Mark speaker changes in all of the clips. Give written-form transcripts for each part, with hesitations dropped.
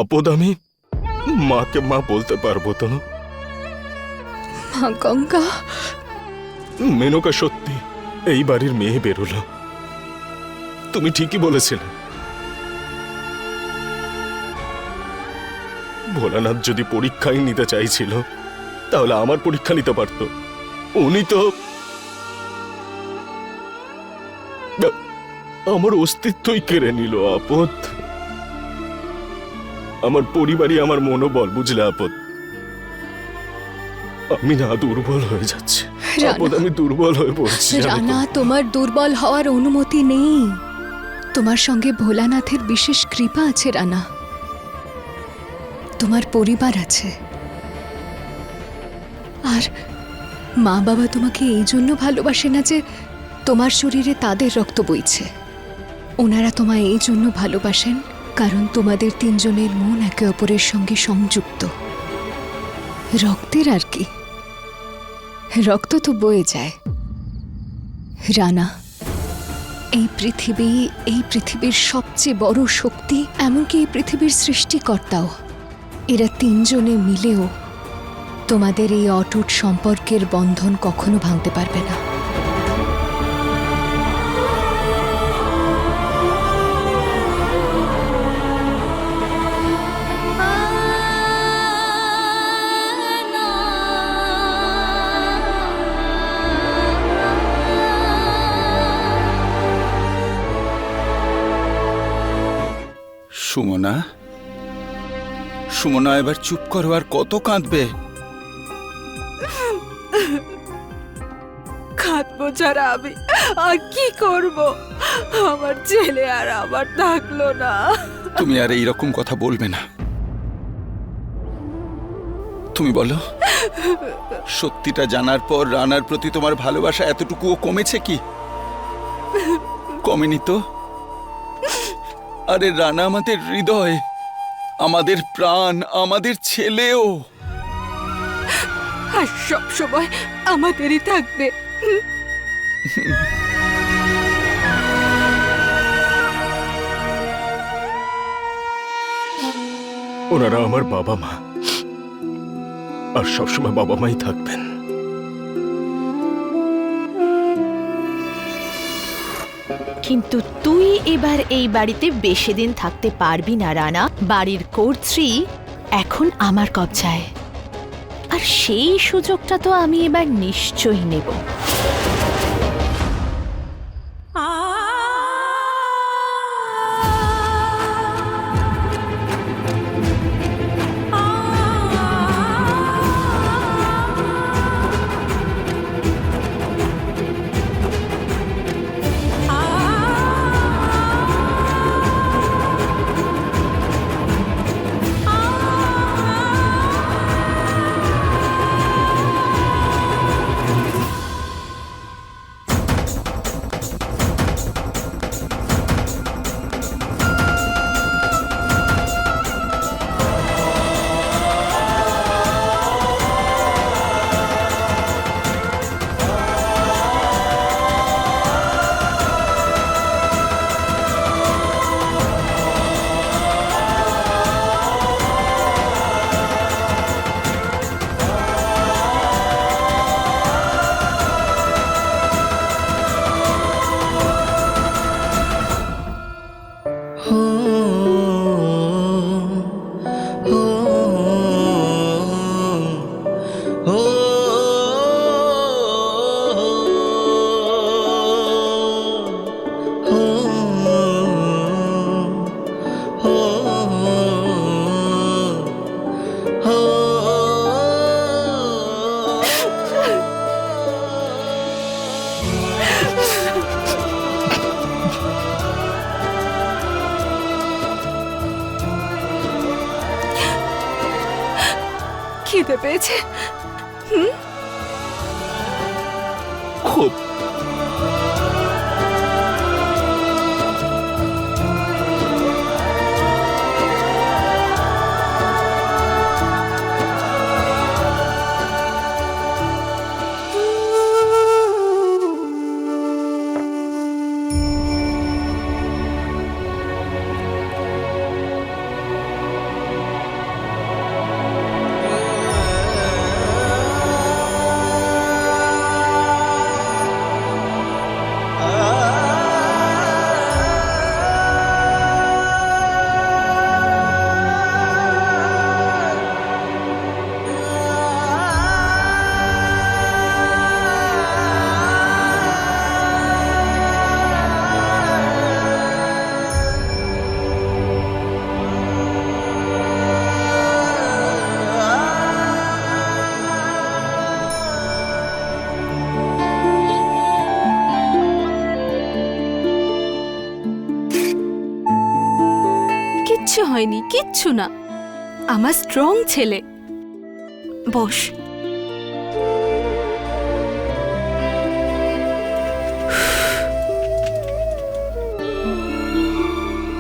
Speaker 1: আপদ আমি মাকে মা বলতে পারবো তো?
Speaker 2: মা গঙ্গা,
Speaker 1: মেনকা সত্যি এই বাড়ির মেয়ে বেরোলো। তুমি ঠিকই বলেছিলে। ভোলানাথ যদি পরীক্ষাই নিতে চাইছিল তাহলে আমার পরীক্ষা নিতে পারত। উনি তো আমার অস্তিত্বই কেড়ে নিল আপদ। আমার পরিবারই আমার মনোবল, বুঝলে আপদ? আমি না দুর্বল হয়ে যাচ্ছি আপদ, আমি দুর্বল হয়ে পড়ছি।
Speaker 2: রানা, তোমার দুর্বল হওয়ার অনুমতি নেই। তোমার সঙ্গে ভোলানাথের বিশেষ কৃপা আছে রানা। তোমার পরিবার আছে, আর মা বাবা তোমাকে এই জন্য ভালোবাসে না যে তোমার শরীরে তাদের রক্ত বইছে। ওনারা তোমায় এই জন্য ভালোবাসেন কারণ তোমাদের তিনজনের মন একে অপরের সঙ্গে সংযুক্ত। রক্তের আর কি, রক্ত তো বয়ে যায়। রানা, এই পৃথিবীর সবচেয়ে বড় শক্তি, এমনকি এই পৃথিবীর সৃষ্টিকর্তাও, এরা তিনজনে মিলেও তোমাদের এই অটুট সম্পর্কের বন্ধন কখনো ভাঙতে পারবে না।
Speaker 3: সুমনা, সুমনা, এবার চুপ করো। আর কত কাঁদবে?
Speaker 4: কাঁদবো ছাড়া আমি আর কি করব? আমার ছেলে আর আমার থাকলো না।
Speaker 3: তুমি আর এইরকম কথা বলবে না। তুমি বলো, সত্যিটা জানার পর রানার প্রতি তোমার ভালোবাসা এতটুকুও কমেছে কি? কমেনি তো। আরে রানা আমাদের হৃদয়, আমাদের প্রাণ, আমাদের ছেলেও।
Speaker 4: আর সব সময় আমাদেরই থাকবে।
Speaker 1: ওনারা আমার বাবা মা, আর সবসময় বাবা মাই থাকবেন।
Speaker 5: কিন্তু তুই এবার এই বাড়িতে বেশি দিন থাকতে পারবি না রানা। বাড়ির কর্ত্রী এখন আমার কবজায়, আর সেই সুযোগটা তো আমি এবার নিশ্চয়ই নেব।
Speaker 4: খিদে পেয়েছে?
Speaker 1: খুব।
Speaker 4: হয়নি, কিচ্ছু না। আমার স্ট্রং ছেলে। বস।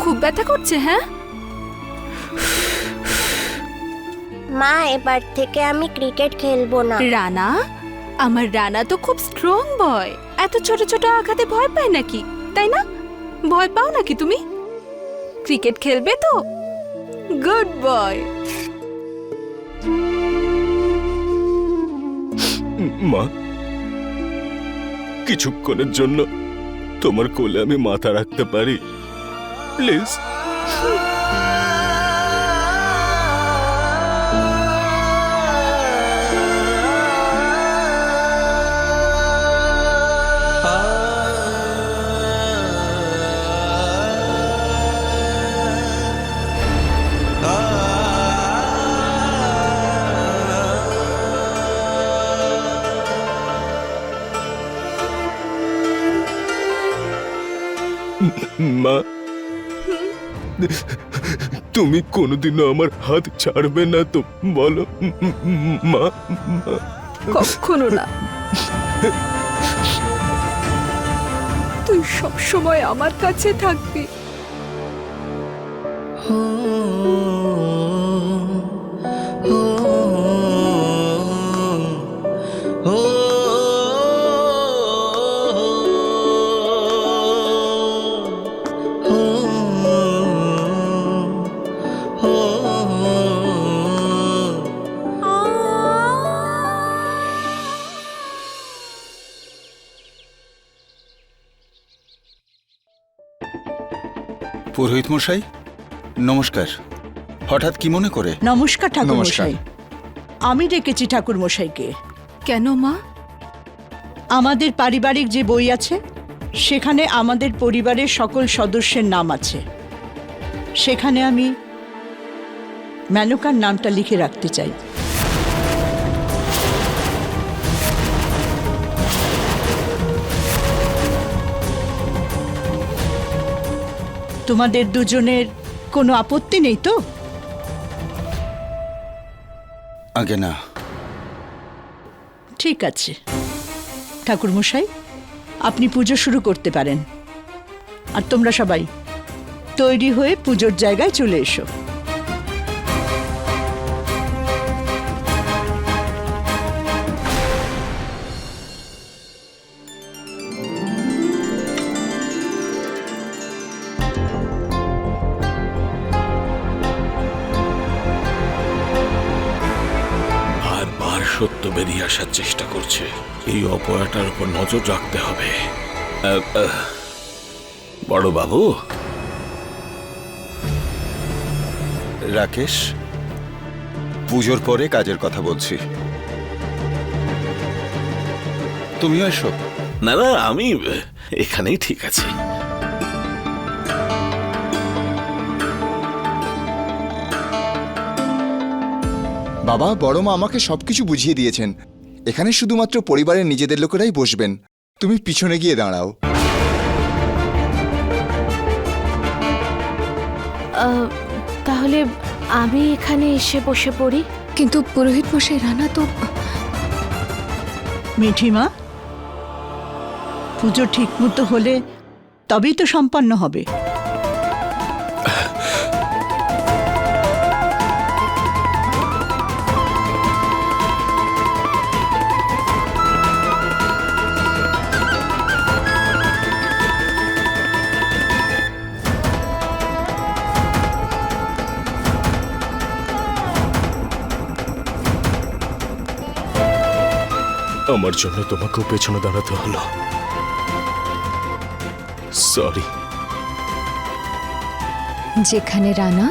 Speaker 4: খুব ব্যথা করছে? হ্যাঁ,
Speaker 6: মা, এবার থেকে আমি ক্রিকেট খেলবো না।
Speaker 4: রানা, আমার রানা তো খুব স্ট্রং বয়। এত ছোট ছোট আঘাতে ভয় পায় নাকি? তাই না? ভয় পাও নাকি তুমি? ক্রিকেট খেলবে তো? Good boy.
Speaker 1: মা, কিছুক্ষণের জন্য তোমার কোলে আমি মাথা রাখতে পারি প্লিজ? মা, তুমি কোনোদিনও আমার হাত ছাড়বে না তো? বলো মা।
Speaker 4: কখনো না। তুই সব সময় আমার কাছে থাকবি।
Speaker 3: পুরোহিত মশাই, নমস্কার। হঠাৎ কি মনে করে?
Speaker 7: নমস্কার ঠাকুর মশাই। আমি ডেকেছি ঠাকুর মশাইকে।
Speaker 4: কেন মা?
Speaker 7: আমাদের পারিবারিক যে বই আছে সেখানে আমাদের পরিবারের সকল সদস্যের নাম আছে। সেখানে আমি মেনকার নামটা লিখে রাখতে চাই। তোমাদের দুজনের কোনো আপত্তি নেই তো?
Speaker 3: আগে না।
Speaker 7: ঠিক আছে ঠাকুর মশাই, আপনি পুজো শুরু করতে পারেন। আর তোমরা সবাই তৈরি হয়ে পুজোর জায়গায় চলে এসো।
Speaker 1: বারবার সত্য বেরিয়ে আসার চেষ্টা করছে। এই অপয়াটার উপর নজর রাখতে হবে। বড় বাবু,
Speaker 3: রাকেশ, পুজোর পরে কাজের কথা বলছি। তুমিও এসো।
Speaker 1: না না, আমি এখানেই ঠিক আছি।
Speaker 8: বাবা, বড় মা আমাকে সবকিছু বুঝিয়ে দিয়েছেন। এখানে শুধুমাত্র পরিবারের নিজেদের লোকেরাই বসবেন। তুমি পিছনে গিয়ে দাঁড়াও।
Speaker 5: তাহলে আমি এখানে এসে বসে পড়ি।
Speaker 2: কিন্তু পুরোহিত মশাই, রানা তো...
Speaker 7: মিঠিমা, পুজো ঠিক মতো হলে তবেই তো সম্পন্ন হবে।
Speaker 1: আমার জন্য তোমাকেও পেছনে দাঁড়াতে হলো। সরি।
Speaker 2: যেখানে রানা,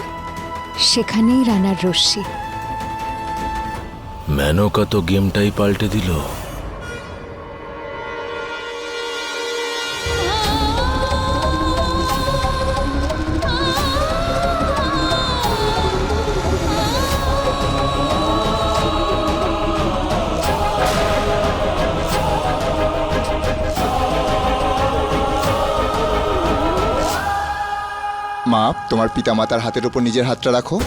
Speaker 2: সেখানেই রানার রশ্মি।
Speaker 1: মেনকা তো গেমটাই পাল্টে দিল।
Speaker 8: মা, তোমার পিতামাতার হাতের ওপর নিজের হাতটা রাখো।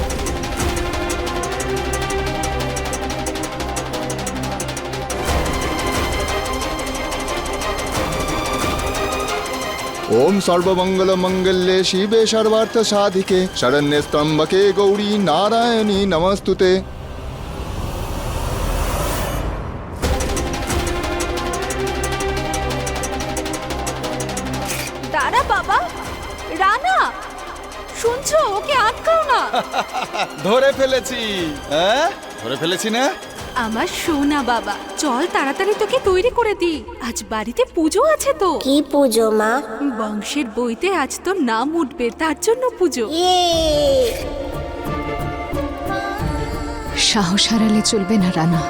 Speaker 8: ওম সর্বমঙ্গল মঙ্গলে শিবে সর্বার্থ সাধিকে শরণ্যে স্তম্ভকে গৌরী নারায়ণী নমস্তুতে।
Speaker 4: দাঁড়া বাবা, রানা, শুনছো? ওকে আটকাও না।
Speaker 3: ধরে ফেলেছি। হ্যাঁ, ধরে ফেলেছি না?
Speaker 4: আমার সোনা বাবা, চল তাড়াতাড়ি তোকে তৈরি করে দি, আজ বাড়িতে পুজো আছে তো।
Speaker 6: কি পুজো মা?
Speaker 4: বংশের বইতে আজ তোর নাম উঠবে, তার জন্য পুজো।
Speaker 6: ইয়ে!
Speaker 2: সাহস হারালে চলবে না রানা।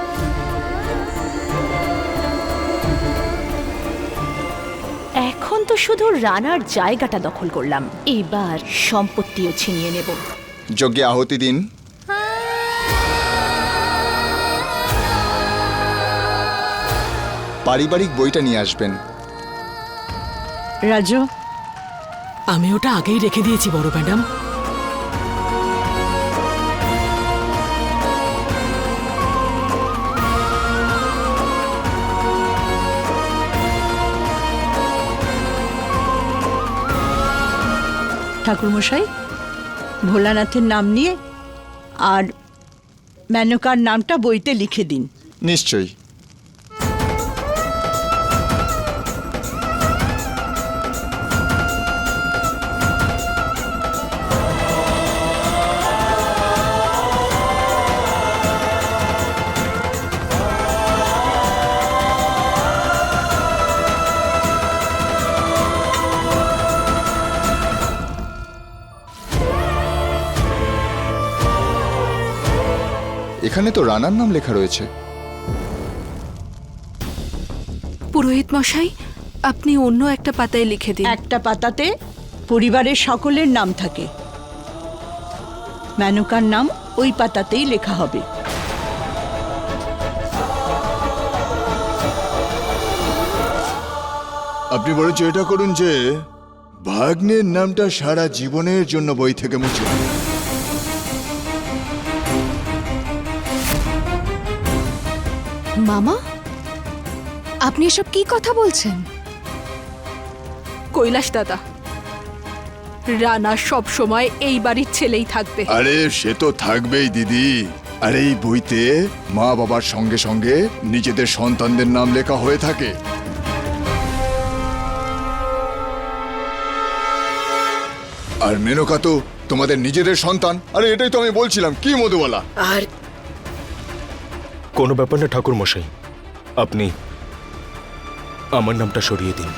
Speaker 5: এখন তো শুধু রানার জায়গাটা দখল করলাম, এবার সম্পত্তিও ছিনিয়ে নেব।
Speaker 8: যজ্ঞে আহুতি দিন। পারিবারিক বইটা নিয়ে আসবেন।
Speaker 7: রাজু,
Speaker 9: আমি ওটা আগেই রেখে দিয়েছি বড় ম্যাডাম।
Speaker 7: ঠাকুরমশাই, ভোলানাথের নাম নিয়ে আর মেনকার নামটা বইতে লিখে দিন।
Speaker 8: নিশ্চয়ই। এখানে তো রানার নাম লেখা রয়েছে।
Speaker 4: পুরোহিত মশাই, আপনি অন্য একটা পাতায় লিখে দিন।
Speaker 7: একটা পাতাতে পরিবারের সকলের নাম থাকে, মেনকার নাম ওই পাতাতেই লেখা হবে।
Speaker 8: আপনি বরঞ্চ এটা করুন যে ভাগ্নের নামটা সারা জীবনের জন্য বই থেকে মুছে দিন।
Speaker 2: মামা, আপনি এসব কি কথা বলছেন?
Speaker 4: কৈলাস দাদা, রানা সব সময় এই বাড়ির ছেলেই থাকবে।
Speaker 8: আরে সে তো থাকবেই দিদি। আর এই বইতে মা বাবার সঙ্গে সঙ্গে নিজেদের সন্তানদের নাম লেখা হয়ে থাকে। আর মেনকা তো তোমাদের নিজেদের সন্তান। আরে এটাই তো আমি বলছিলাম, কি মধুবালা।
Speaker 9: আর
Speaker 1: কোনো ব্যাপার না ঠাকুর মশাই, আপনি আমার নামটা সরিয়ে দিন।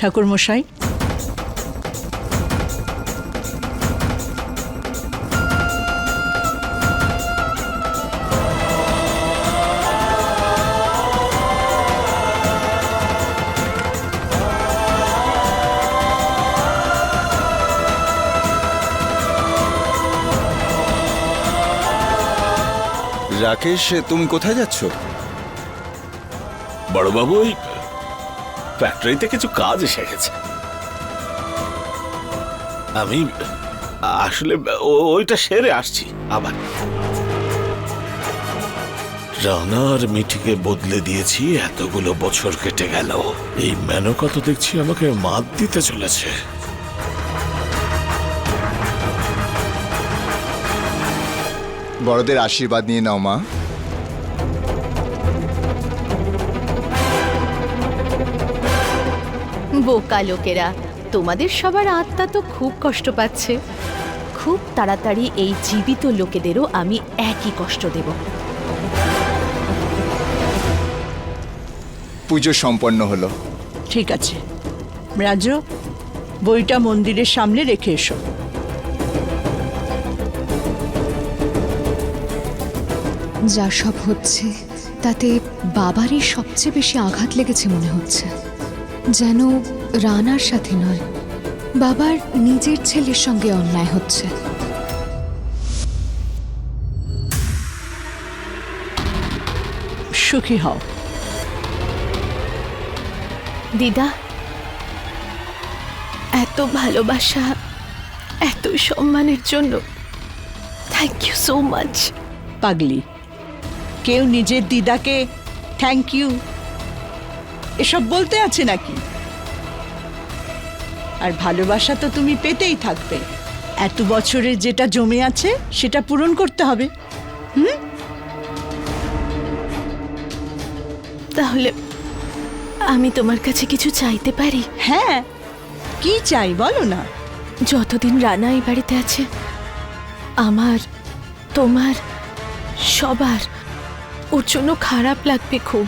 Speaker 7: ঠাকুরমশাই,
Speaker 3: রাকেশ, তুমি কোথায় যাচ্ছ?
Speaker 1: বড়বাবু ওই ফ্যাক্টরিতে কিছু কাজ এসে গেছে, আমি আসলে ওইটা সেরে আসছি। আবার রানার মিঠিকে বদলে দিয়েছি, এতগুলো বছর কেটে গেল, এই মেনকা তো দেখছি আমাকে মাত দিতে চলেছে।
Speaker 8: বড়দের আশীর্বাদ নিয়ে নাও মা।
Speaker 5: বোকা লোকেরা, তোমাদের সবার আত্মা তো খুব কষ্ট পাচ্ছে। খুব তাড়াতাড়ি এই জীবিত লোকেদেরও আমি একই কষ্ট দেব।
Speaker 8: পুজো সম্পন্ন হলো।
Speaker 7: ঠিক আছে রাজু, বইটা মন্দিরের সামনে রেখে এসো।
Speaker 2: যা সব হচ্ছে তাতে বাবারই সবচেয়ে বেশি আঘাত লেগেছে মনে হচ্ছে, যেন রানার সাথে নয়, বাবার নিজের ছেলের সঙ্গে অন্যায় হচ্ছে।
Speaker 7: সুখী হও।
Speaker 5: দিদা, এত ভালোবাসা, এত সম্মানের জন্য থ্যাংক ইউ সো মাচ।
Speaker 7: পাগলি, কেউ নিজের দিদাকে থ্যাংক ইউ এসব বলতে আছে নাকি? আর ভালোবাসা তো তুমি পেতেই থাকবে। এত বছরের যেটা জমে আছে সেটা পূরণ করতে হবে।
Speaker 5: তাহলে আমি তোমার কাছে কিছু চাইতে পারি?
Speaker 7: হ্যাঁ, কি চাই বলো না।
Speaker 5: যতদিন রানা এই বাড়িতে আছে, আমার, তোমার, সবার ওর জন্য খারাপ লাগবে খুব।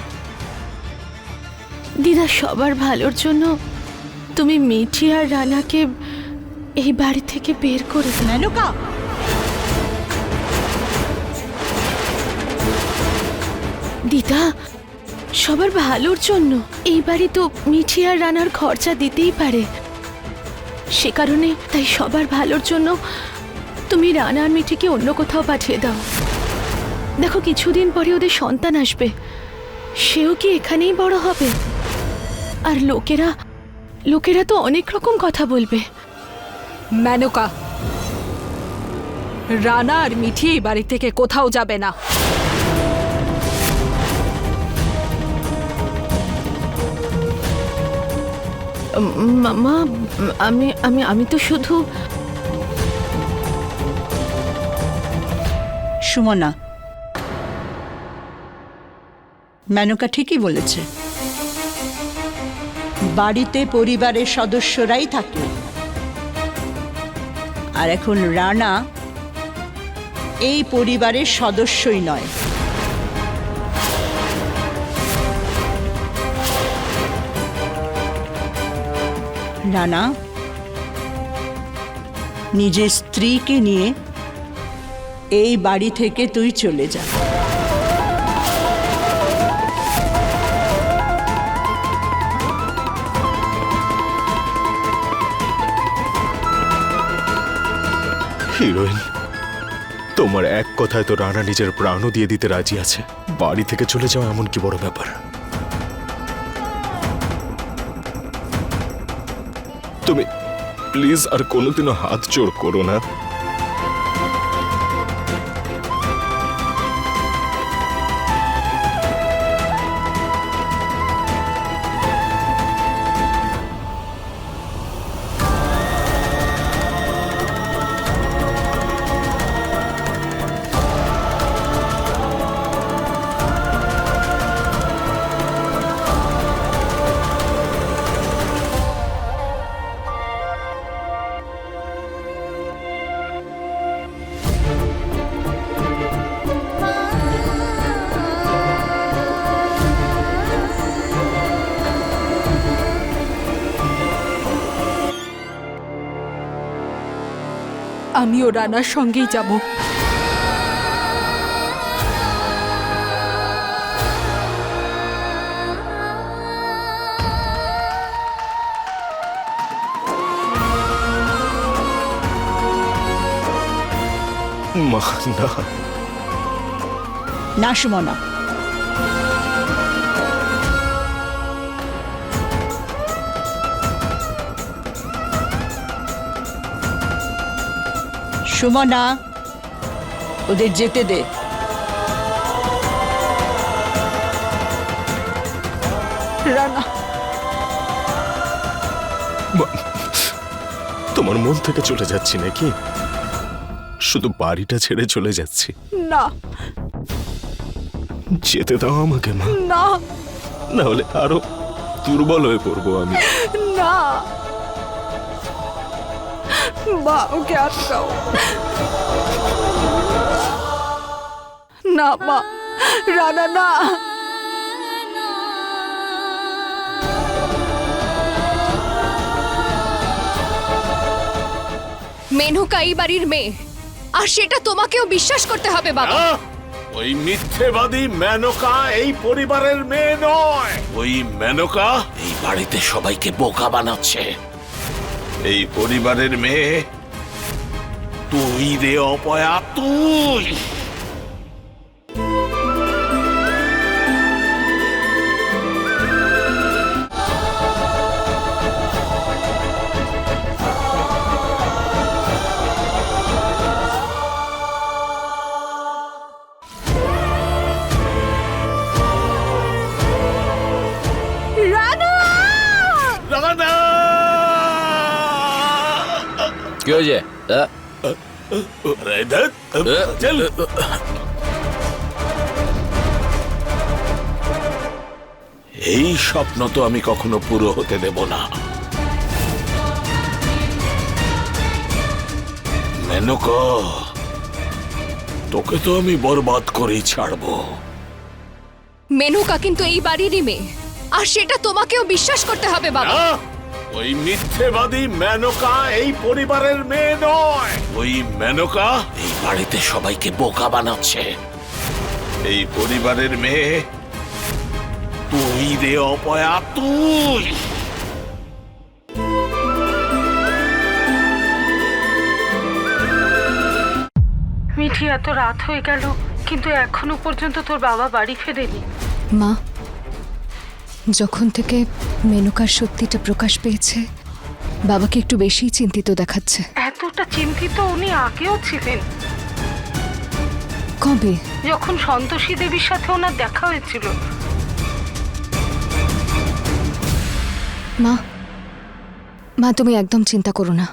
Speaker 5: দিদা, সবার ভালোর জন্য তুমি মিঠি আর রানাকে এই বাড়ি থেকে বের করে দাও।
Speaker 7: মেনকা,
Speaker 5: দিদা, সবার ভালোর জন্য এই বাড়ি তো মিঠি আর রানার খরচা দিতেই পারে, সে কারণে তাই সবার ভালোর জন্য তুমি রানা আর মিঠিকে অন্য কোথাও পাঠিয়ে দাও। দেখো, কিছুদিন পরে ওদের সন্তান আসবে, সেও কি এখানেই বড় হবে? আর লোকেরা তো অনেক রকম কথা বলবে।
Speaker 4: মেনকা, রানা আর মিঠি এই বাড়ি থেকে কোথাও যাবে না।
Speaker 5: মামা, আমি তো শুধু
Speaker 7: সুমনা, মেনকা ঠিকই বলেছে। বাড়িতে পরিবারের সদস্যরাই থাকে, আর এখন রানা এই পরিবারের সদস্যই নয়। রানা নিজের স্ত্রীকে নিয়ে এই বাড়ি থেকে তুই চলে যা।
Speaker 10: হিরোইন, তোমার এক কথায় তো রানা নিজের প্রাণও দিয়ে দিতে রাজি আছে। বাড়ি থেকে চলে যাওয়া এমন কি বড় ব্যাপার? তুমি প্লিজ আর কোনোদিনও হাত জোড় করো না।
Speaker 4: আমিও রানার সঙ্গেই যাব।
Speaker 10: মা, না।
Speaker 7: না সুমনা, সুমনা, ওদের যেতে দে।
Speaker 4: রানা,
Speaker 10: তোমার মন থেকে চলে যাচ্ছি নাকি? শুধু বাড়িটা ছেড়ে চলে যাচ্ছি।
Speaker 4: না,
Speaker 10: যেতে দাও আমাকে মা,
Speaker 4: না,
Speaker 10: না হলে আরো দুর্বল হয়ে পড়বো আমি।
Speaker 4: না, মা, ওকে আটকাও না। মা, রানা, না।
Speaker 2: মেনকা এই বাড়ির মেয়ে, আর সেটা তোমাকেও বিশ্বাস করতে হবে বাবা।
Speaker 1: ওই মিথ্যেবাদী মেনকা এই পরিবারের মেয়ে নয়। ওই মেনকা এই বাড়িতে সবাইকে বোকা বানাচ্ছে। এই পরিবারের মেয়ে তুই রে অপয়া, তুই।
Speaker 11: কি হয়েছে
Speaker 1: अरे धत, चल। এই স্বপ্ন তো আমি কখনো পুরো হতে দেব না। মেনকা, তোকে তো আমি বরবাদ করেই ছাড়বো।
Speaker 2: মেনকা কিন্তু এই বাড়িরই মেয়ে, আর সেটা তোমাকেও বিশ্বাস করতে হবে বাবা।
Speaker 1: না, ওই মিথ্যেবাদী মেনকা এই পরিবারের মেয়ে নয়। ওই মেনকা এই বাড়িতে সবাইকে বোকা বানাচ্ছে। এই পরিবারের মেয়ে তুই রে অপয়া, তুই।
Speaker 4: মিঠি, এত রাত হয়ে গেল কিন্তু এখনো পর্যন্ত তোর বাবা বাড়ি ফেরেনি।
Speaker 2: মা, যখন থেকে মেনকার সত্যিটা প্রকাশ পেয়েছে, বাবাকে একটু বেশিই চিন্তিত দেখাচ্ছে।
Speaker 4: এতটা চিন্তিত উনি আগেও ছিলেন,
Speaker 2: কবে?
Speaker 4: যখন সন্তোষী দেবীর সাথে ওনার দেখা হয়েছিল।
Speaker 2: মা, মা তুমি একদম চিন্তা করো না,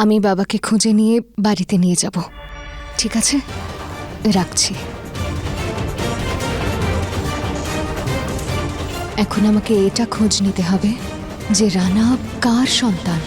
Speaker 2: আমি বাবাকে খুঁজে নিয়ে বাড়িতে নিয়ে যাব, ঠিক আছে? রাখছি। এখন আমাকে এটা খোঁজ নিতে হবে যে রানা কার সন্তান।